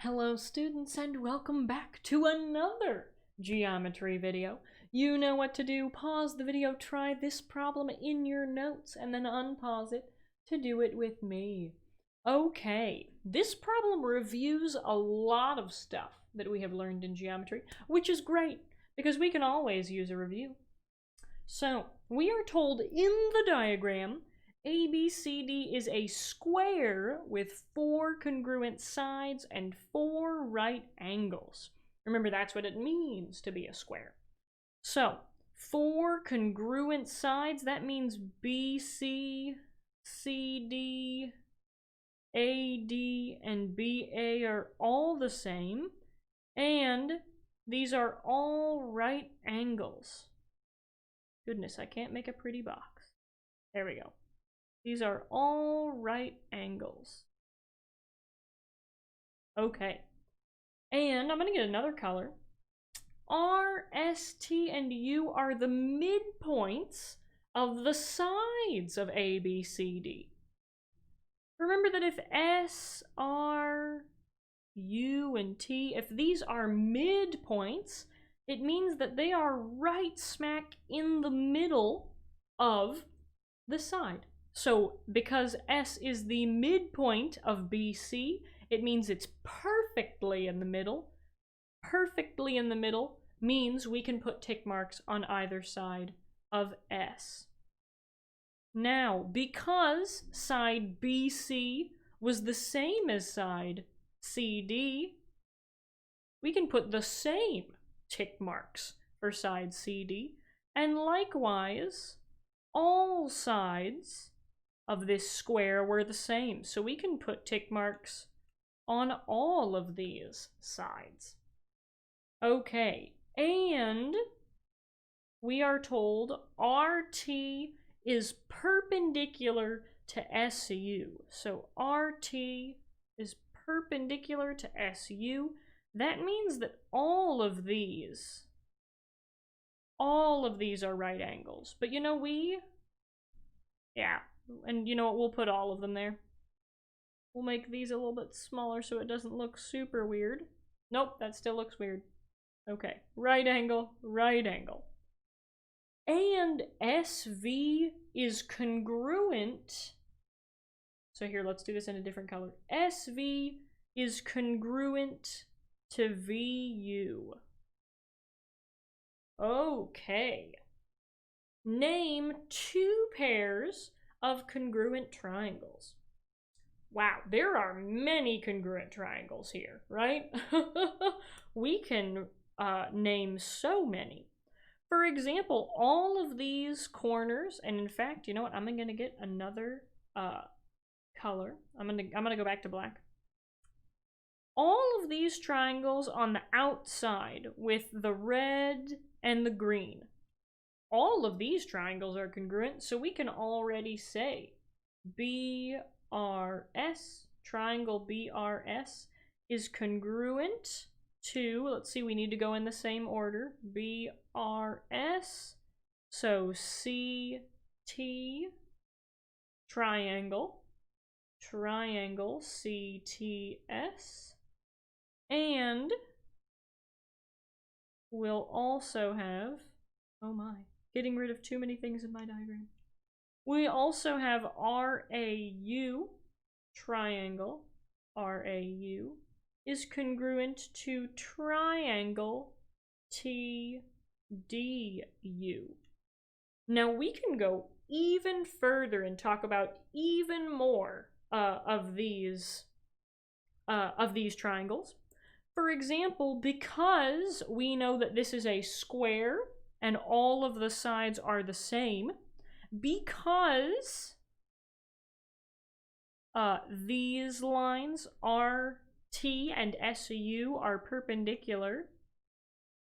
Hello students, and welcome back to another geometry video. You know what to do. Pause the video, try this problem in your notes, and then unpause it to do it with me. Okay, this problem reviews a lot of stuff that we have learned in geometry, which is great because we can always use a review. So, we are told in the diagram ABCD is a square with 4 congruent sides and 4 right angles. Remember, that's what it means to be a square. So, 4 congruent sides, that means BC, CD, AD, and BA are all the same, and these are all right angles. Goodness, I can't make a pretty box. There we go. These are all right angles. Okay. And I'm going to get another color. R, S, T, and U are the midpoints of the sides of A, B, C, D. Remember that if S, R, U, and T, if these are midpoints, it means that they are right smack in the middle of the side. So because S is the midpoint of BC, it means it's perfectly in the middle. Perfectly in the middle means we can put tick marks on either side of S. Now, because side BC was the same as side CD, we can put the same tick marks for side CD, and likewise, all sides of this square were the same, so we can put tick marks on all of these sides. Okay, and we are told RT is perpendicular to SU. So RT is perpendicular to SU. That means that all of these are right angles. But you know, and you know what, we'll put all of them there. We'll make these a little bit smaller so it doesn't look super weird. Nope, that still looks weird. Okay, right angle, right angle. And SV is congruent. So here, let's do this in a different color. SV is congruent to VU. Okay. Name 2 pairs of congruent triangles. Wow, there are many congruent triangles here, right? We can name so many. For example, all of these corners, and in fact, you know what? I'm gonna get another color. I'm gonna go back to black. All of these triangles on the outside with the red and the green, all of these triangles are congruent, so we can already say BRS, triangle BRS, is congruent to, let's see, we need to go in the same order, BRS, so CT, triangle CTS, and we'll also have, oh my, getting rid of too many things in my diagram. We also have RAU, triangle RAU, is congruent to triangle TDU. Now we can go even further and talk about even more of these triangles. For example, because we know that this is a square and all of the sides are the same, because these lines RT and SU are perpendicular,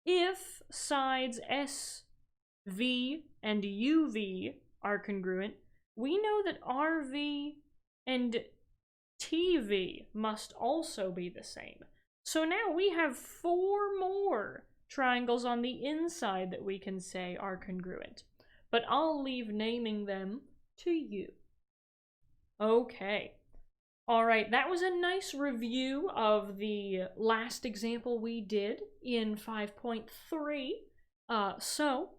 if sides SV and UV are congruent, we know that RV and TV must also be the same. So now we have 4 more triangles on the inside that we can say are congruent, but I'll leave naming them to you. Okay, All right, that was a nice review of the last example we did in 5.3. So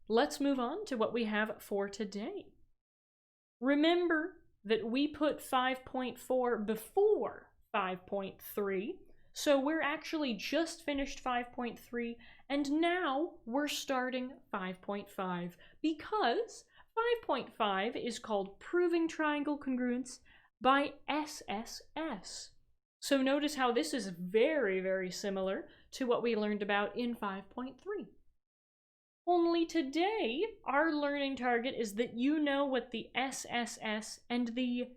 let's move on to what we have for today. Remember that we put 5.4 before 5.3, so we're actually just finished 5.3, and now we're starting 5.5 because 5.5 is called Proving Triangle Congruence by SSS. So notice how this is very, very similar to what we learned about in 5.3. Only today, our learning target is that you know what the SSS and the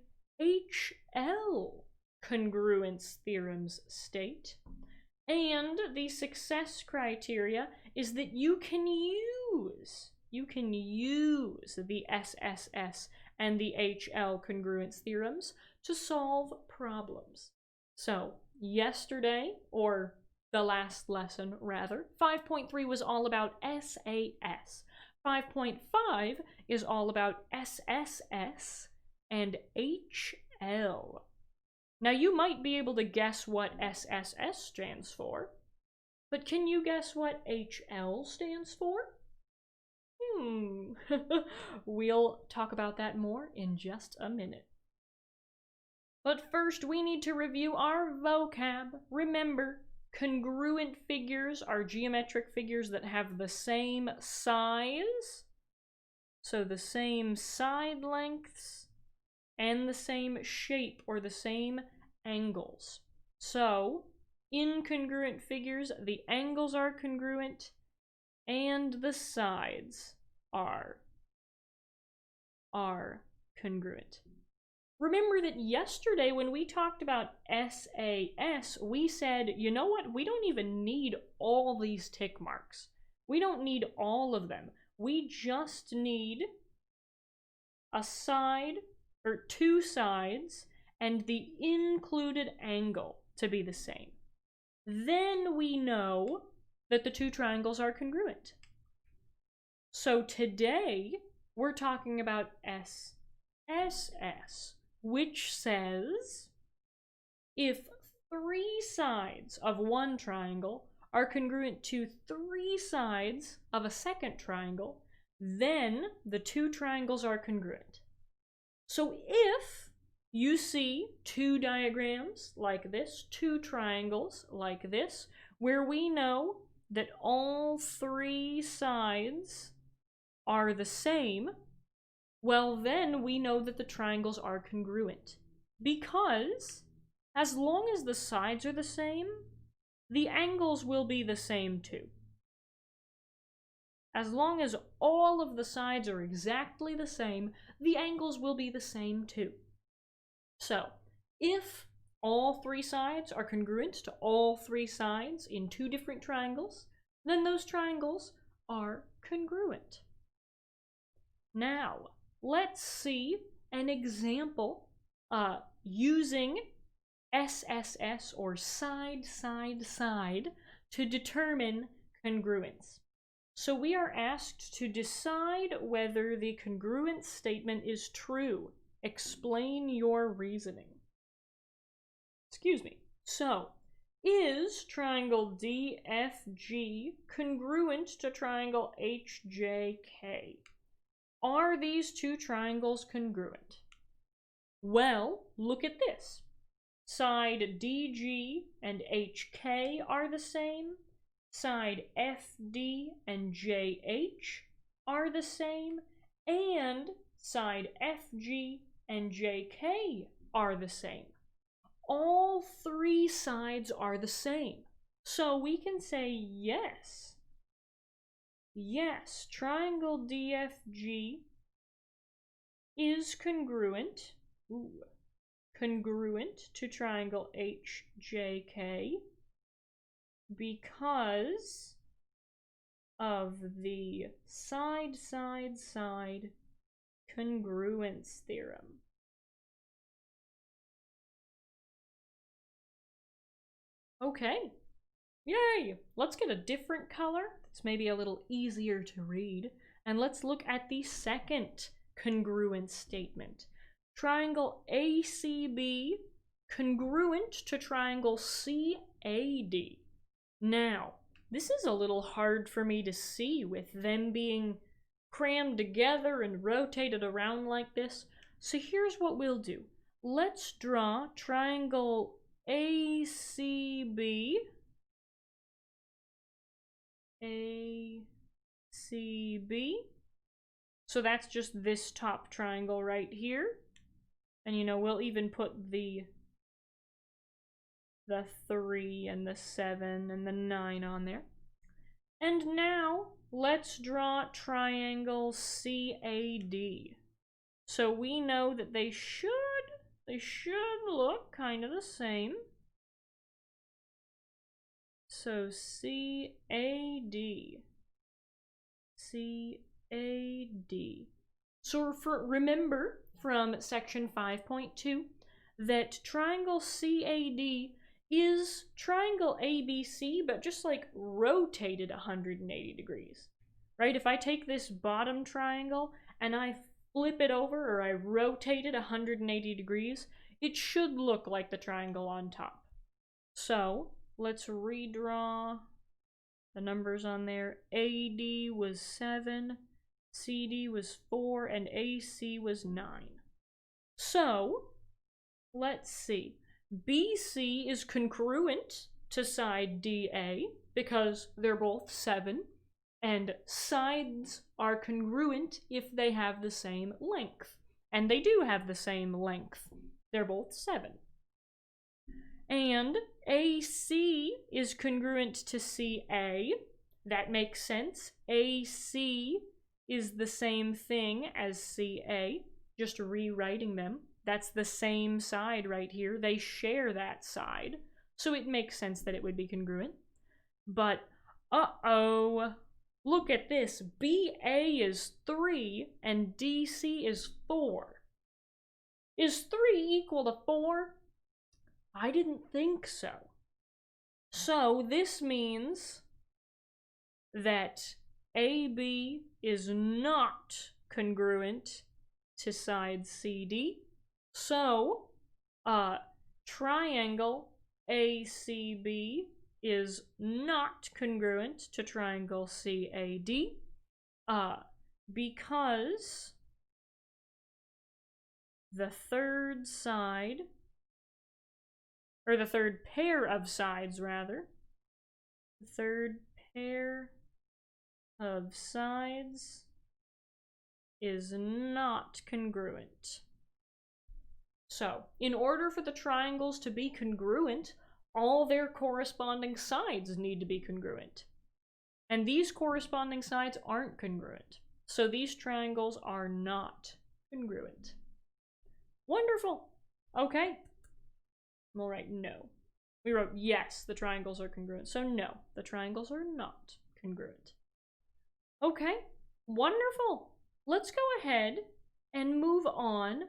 HL congruence theorems state. And the success criteria is that you can use the SSS and the HL congruence theorems to solve problems. So yesterday, or the last lesson rather, 5.3 was all about SAS. 5.5 is all about SSS and HL. Now you might be able to guess what SSS stands for, but can you guess what HL stands for? We'll talk about that more in just a minute. But first, we need to review our vocab. Remember, congruent figures are geometric figures that have the same size, so the same side lengths, and the same shape or the same angles. So, in congruent figures, the angles are congruent and the sides are congruent. Remember that yesterday when we talked about SAS, we said, you know what, we don't even need all these tick marks. We don't need all of them. We just need a side, or two sides, and the included angle to be the same. Then we know that the two triangles are congruent. So today, we're talking about SSS, which says if three sides of one triangle are congruent to three sides of a second triangle, then the two triangles are congruent. So if you see two diagrams like this, two triangles like this, where we know that all three sides are the same, well then we know that the triangles are congruent. Because as long as the sides are the same, the angles will be the same too. As long as all of the sides are exactly the same, the angles will be the same too. So, if all three sides are congruent to all three sides in two different triangles, then those triangles are congruent. Now, let's see an example using SSS, or side, side, side, to determine congruence. So we are asked to decide whether the congruence statement is true. Explain your reasoning. Excuse me. So, is triangle DFG congruent to triangle HJK? Are these two triangles congruent? Well, look at this. Side DG and HK are the same. Side FD and JH are the same. And side FG and JK are the same. All three sides are the same. So we can say yes. Yes, triangle DFG is congruent. Congruent to triangle HJK because of the side, side, side congruence theorem. Okay, yay! Let's get a different color that's maybe a little easier to read, and let's look at the second congruence statement. Triangle ACB congruent to triangle CAD. Now, this is a little hard for me to see with them being crammed together and rotated around like this. So here's what we'll do. Let's draw triangle ACB. ACB. So that's just this top triangle right here. And you know, we'll even put the 3 and the 7 and the 9 on there. And now let's draw triangle CAD. So we know that they should look kind of the same. So CAD. So remember from section 5.2 that triangle CAD is triangle ABC, but just like rotated 180 degrees, right? If I take this bottom triangle and I flip it over, or I rotate it 180 degrees, it should look like the triangle on top. So let's redraw the numbers on there. AD was 7, CD was 4, and AC was 9. So let's see. BC is congruent to side DA because they're both 7, and sides are congruent if they have the same length. And they do have the same length. They're both 7. And AC is congruent to CA. That makes sense. AC is the same thing as CA, just rewriting them. That's the same side right here. They share that side. So it makes sense that it would be congruent. But, uh-oh, look at this. BA is 3 and DC is 4. Is 3 equal to 4? I didn't think so. So this means that AB is not congruent to side CD. So, triangle ACB is not congruent to triangle CAD, because the third side, or the third pair of sides, rather, the third pair of sides is not congruent. So, in order for the triangles to be congruent, all their corresponding sides need to be congruent. And these corresponding sides aren't congruent. So these triangles are not congruent. Wonderful. Okay. We'll write no. We wrote yes, the triangles are congruent. So no, the triangles are not congruent. Okay, wonderful. Let's go ahead and move on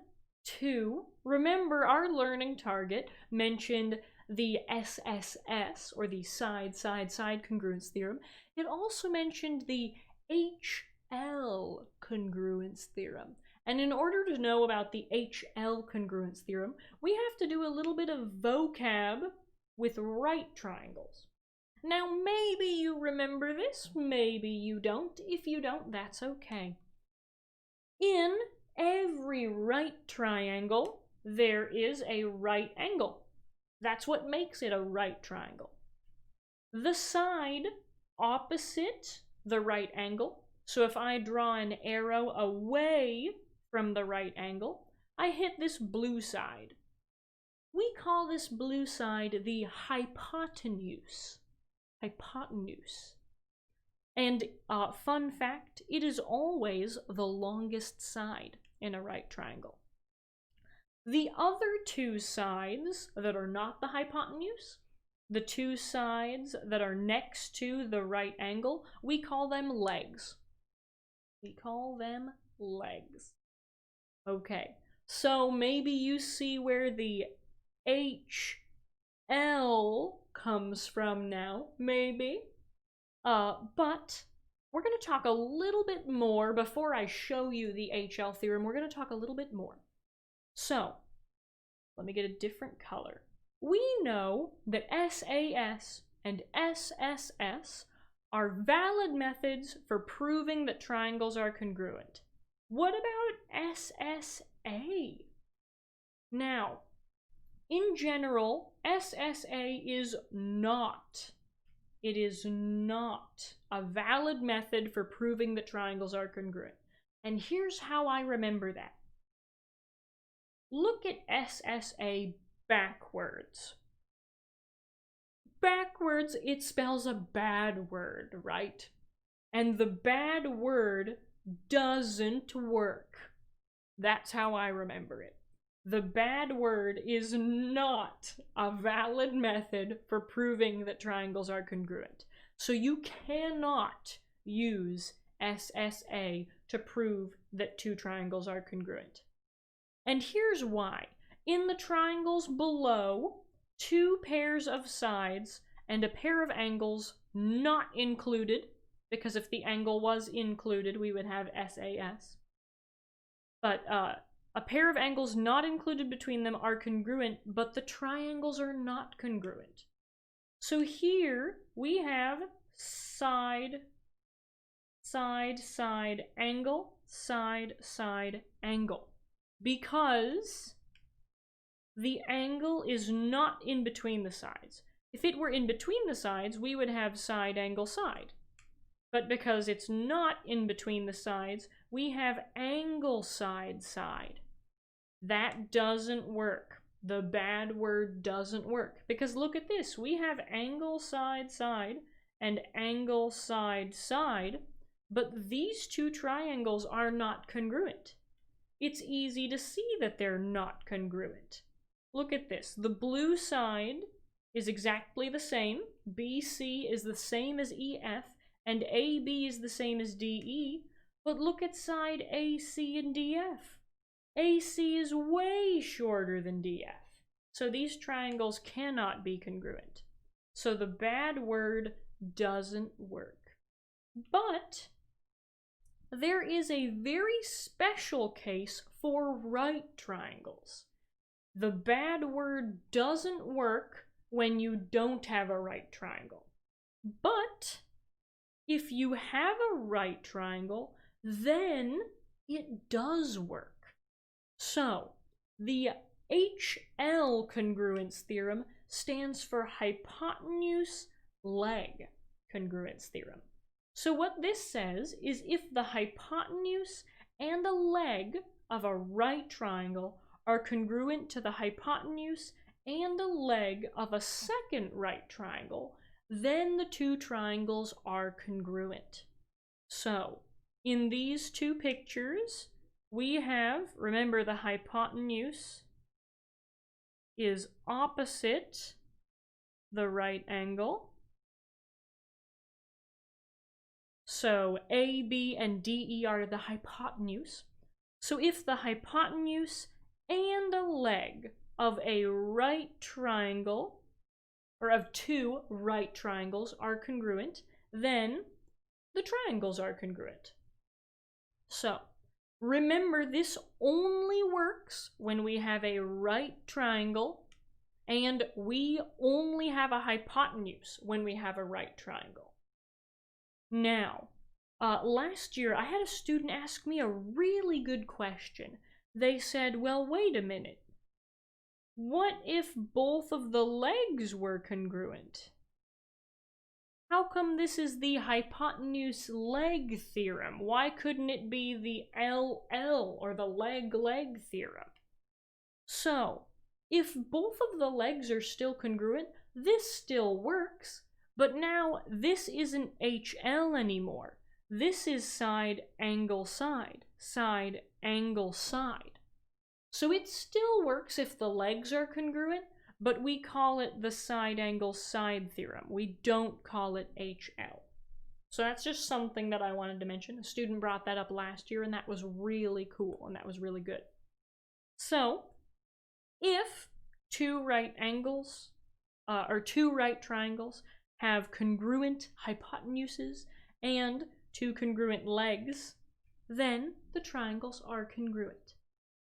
to, remember our learning target mentioned the SSS, or the side-side-side congruence theorem. It also mentioned the HL congruence theorem. And in order to know about the HL congruence theorem, we have to do a little bit of vocab with right triangles. Now, maybe you remember this, maybe you don't. If you don't, that's okay. In every right triangle, there is a right angle. That's what makes it a right triangle. The side opposite the right angle, so if I draw an arrow away from the right angle, I hit this blue side. We call this blue side the hypotenuse. Hypotenuse. And fun fact, it is always the longest side in a right triangle. The other two sides that are not the hypotenuse, the two sides that are next to the right angle, we call them legs. We call them legs. Okay, so maybe you see where the HL comes from now, maybe. But we're going to talk a little bit more before I show you the HL theorem. We're going to talk a little bit more. So, let me get a different color. We know that SAS and SSS are valid methods for proving that triangles are congruent. What about SSA? Now, in general, SSA is not. It is not a valid method for proving that triangles are congruent. And here's how I remember that. Look at SSA backwards. Backwards, it spells a bad word, right? And the bad word doesn't work. That's how I remember it. The bad word is not a valid method for proving that triangles are congruent. So you cannot use SSA to prove that two triangles are congruent. And here's why. In the triangles below, two pairs of sides and a pair of angles not included, because if the angle was included, we would have SAS. But a pair of angles not included between them are congruent, but the triangles are not congruent. So here we have side, side, side, angle, side, side, angle. Because the angle is not in between the sides. If it were in between the sides, we would have side, angle, side. But because it's not in between the sides, we have angle, side, side. That doesn't work. The bad word doesn't work. Because look at this. We have angle, side, side, and angle, side, side. But these two triangles are not congruent. It's easy to see that they're not congruent. Look at this. The blue side is exactly the same. BC is the same as EF, and AB is the same as DE. But look at side AC and DF. AC is way shorter than DF. So these triangles cannot be congruent. So the bad word doesn't work. But there is a very special case for right triangles. The bad word doesn't work when you don't have a right triangle. But if you have a right triangle, then it does work. So, the HL congruence theorem stands for hypotenuse leg congruence theorem. So what this says is if the hypotenuse and a leg of a right triangle are congruent to the hypotenuse and a leg of a second right triangle, then the two triangles are congruent. So, in these two pictures, we have, remember the hypotenuse is opposite the right angle. So AB and DE are the hypotenuse. So if the hypotenuse and a leg of a right triangle, or of two right triangles, are congruent, then the triangles are congruent. So remember, this only works when we have a right triangle, and we only have a hypotenuse when we have a right triangle. Now, last year I had a student ask me a really good question. They said, well, wait a minute. What if both of the legs were congruent? How come this is the hypotenuse leg theorem? Why couldn't it be the LL or the leg-leg theorem? So, if both of the legs are still congruent, this still works, but now this isn't HL anymore. This is side, angle, side, side, angle, side. So it still works if the legs are congruent, but we call it the side angle side theorem. We don't call it HL. So that's just something that I wanted to mention. A student brought that up last year, and that was really cool, and that was really good. So, if two right angles, or two right triangles have congruent hypotenuses and two congruent legs, then the triangles are congruent.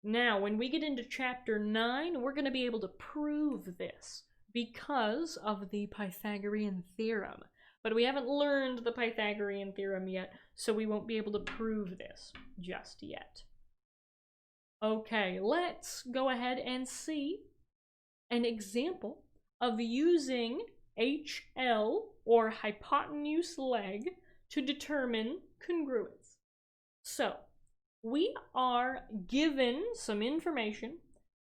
Now, when we get into chapter 9, we're going to be able to prove this because of the Pythagorean theorem. But we haven't learned the Pythagorean theorem yet, so we won't be able to prove this just yet. Okay, let's go ahead and see an example of using HL, or hypotenuse leg, to determine congruence. So, we are given some information,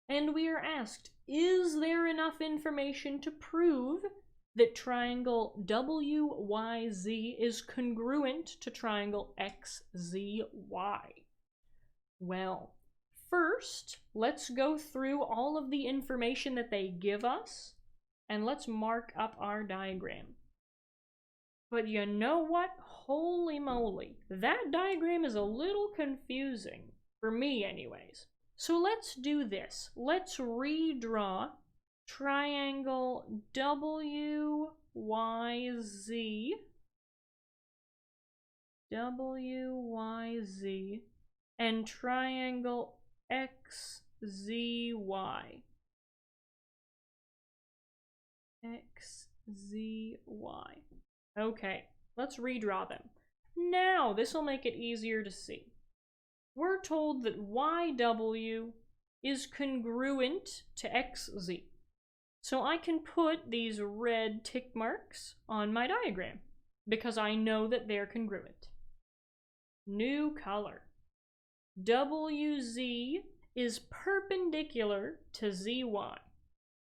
and we are asked, is there enough information to prove that triangle WYZ is congruent to triangle XZY? Well, first, let's go through all of the information that they give us, and let's mark up our diagram. But you know what? Holy moly, that diagram is a little confusing, for me anyways. So let's do this. Let's redraw triangle WYZ, and triangle XZY. Okay, let's redraw them. Now, this will make it easier to see. We're told that YW is congruent to XZ. So I can put these red tick marks on my diagram because I know that they're congruent. New color. WZ is perpendicular to ZY.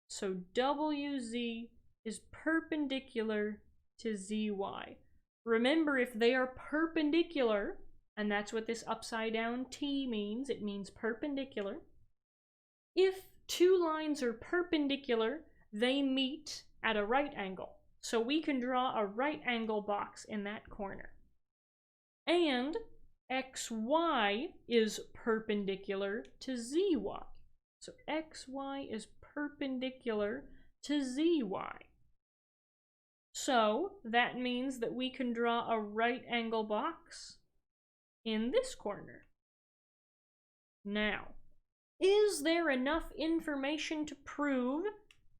So WZ is perpendicular to ZY. Remember, if they are perpendicular, and that's what this upside down T means, it means perpendicular. If two lines are perpendicular, they meet at a right angle. So we can draw a right angle box in that corner. And XY is perpendicular to ZY. So XY is perpendicular to ZY. So that means that we can draw a right angle box in this corner. Now, is there enough information to prove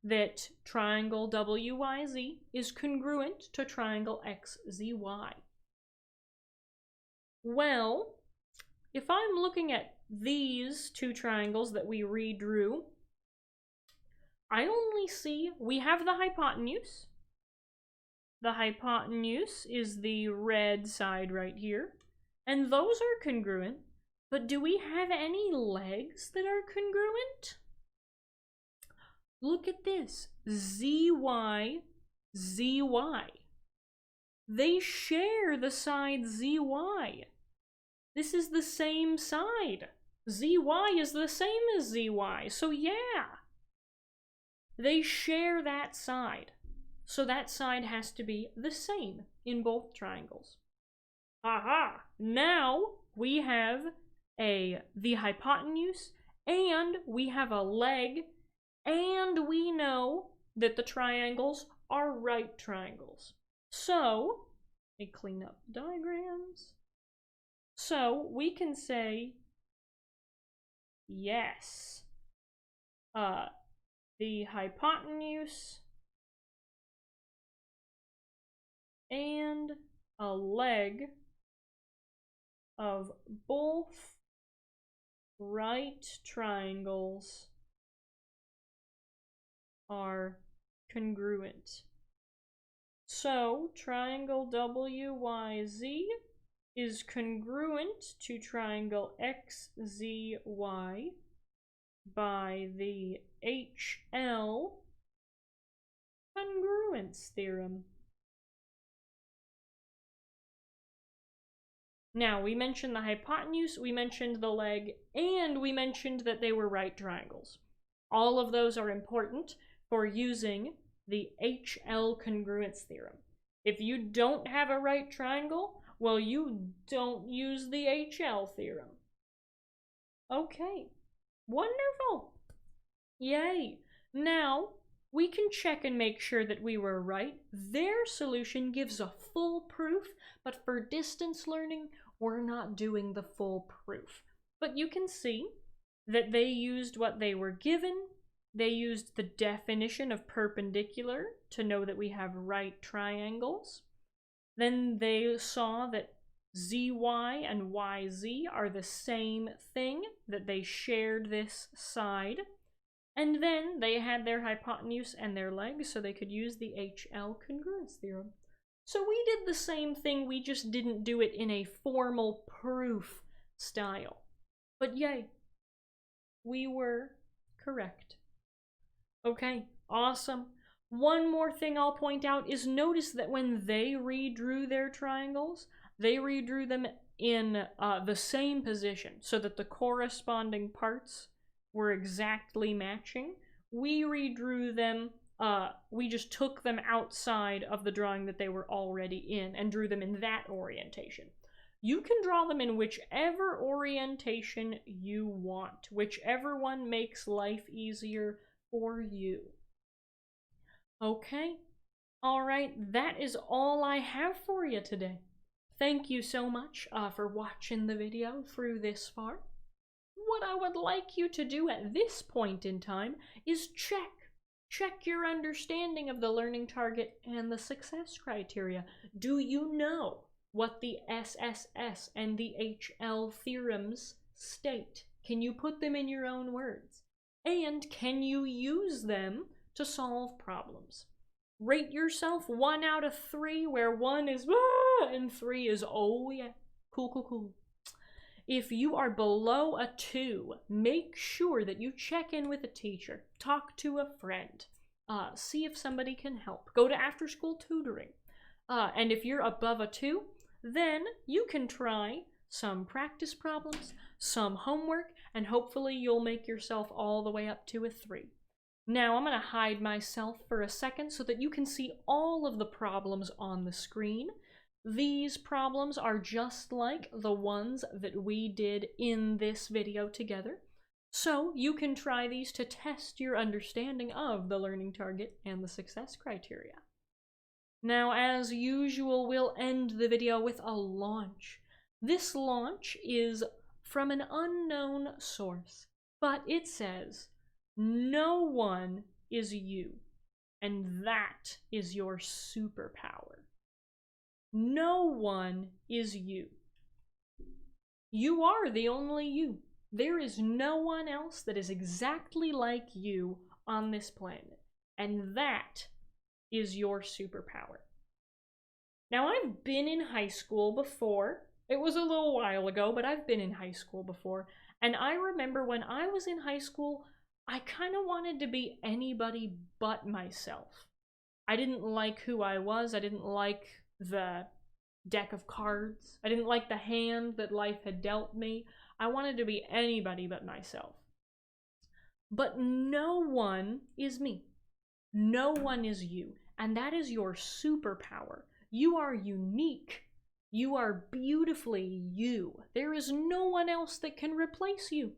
that triangle WYZ is congruent to triangle XZY? Well, if I'm looking at these two triangles that we redrew, I only see we have the hypotenuse. The hypotenuse is the red side right here, and those are congruent, but do we have any legs that are congruent? Look at this, ZY, ZY. They share the side ZY. This is the same side. ZY is the same as ZY, so yeah. They share that side. So that side has to be the same in both triangles. Aha! Now we have the hypotenuse, and we have a leg, and we know that the triangles are right triangles. So, let me clean up diagrams. So we can say, yes, the hypotenuse and a leg of both right triangles are congruent. So triangle WYZ is congruent to triangle XZY by the HL Congruence Theorem. Now, we mentioned the hypotenuse, we mentioned the leg, and we mentioned that they were right triangles. All of those are important for using the HL Congruence Theorem. If you don't have a right triangle, well, you don't use the HL theorem. Okay, wonderful. Yay. Now, we can check and make sure that we were right. Their solution gives a full proof, but for distance learning, we're not doing the full proof. But you can see that they used what they were given. They used the definition of perpendicular to know that we have right triangles. Then they saw that ZY and YZ are the same thing, that they shared this side. And then they had their hypotenuse and their legs, so they could use the HL congruence theorem. So we did the same thing, we just didn't do it in a formal proof style. But yay, we were correct. Okay, awesome. One more thing I'll point out is notice that when they redrew their triangles, they redrew them in the same position so that the corresponding parts were exactly matching. We redrew them, we just took them outside of the drawing that they were already in and drew them in that orientation. You can draw them in whichever orientation you want, whichever one makes life easier for you. Okay, all right, that is all I have for you today. Thank you so much for watching the video through this far. What I would like you to do at this point in time is check your understanding of the learning target and the success criteria. Do you know what the SSS and the HL theorems state? Can you put them in your own words? And can you use them to solve problems? Rate yourself 1 out of 3, where 1 is and 3 is oh yeah, cool. If you are below a 2, make sure that you check in with a teacher, talk to a friend, see if somebody can help, go to after-school tutoring. And if you're above a 2, then you can try some practice problems, some homework, and hopefully you'll make yourself all the way up to a 3. Now I'm going to hide myself for a second so that you can see all of the problems on the screen. These problems are just like the ones that we did in this video together. So you can try these to test your understanding of the learning target and the success criteria. Now, as usual, we'll end the video with a launch. This launch is from an unknown source, but it says, no one is you, and that is your superpower. No one is you. You are the only you. There is no one else that is exactly like you on this planet, and that is your superpower. Now, I've been in high school before. It was a little while ago, but I've been in high school before, and I remember when I was in high school, I kind of wanted to be anybody but myself. I didn't like who I was. I didn't like the deck of cards. I didn't like the hand that life had dealt me. I wanted to be anybody but myself. But no one is me. No one is you. And that is your superpower. You are unique. You are beautifully you. There is no one else that can replace you.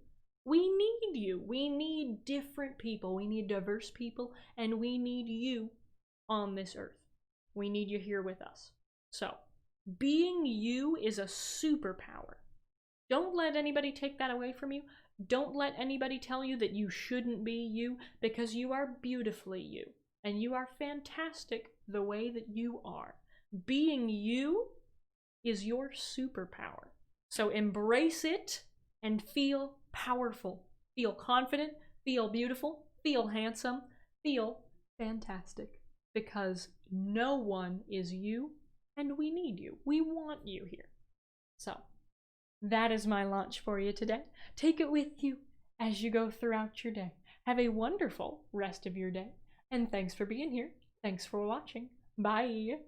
We need you. We need different people. We need diverse people. And we need you on this earth. We need you here with us. So, being you is a superpower. Don't let anybody take that away from you. Don't let anybody tell you that you shouldn't be you, because you are beautifully you. And you are fantastic the way that you are. Being you is your superpower. So embrace it and feel powerful. Feel confident, feel beautiful, feel handsome, feel fantastic. Because no one is you, and we need you. We want you here. So, that is my launch for you today. Take it with you as you go throughout your day. Have a wonderful rest of your day. And thanks for being here. Thanks for watching. Bye.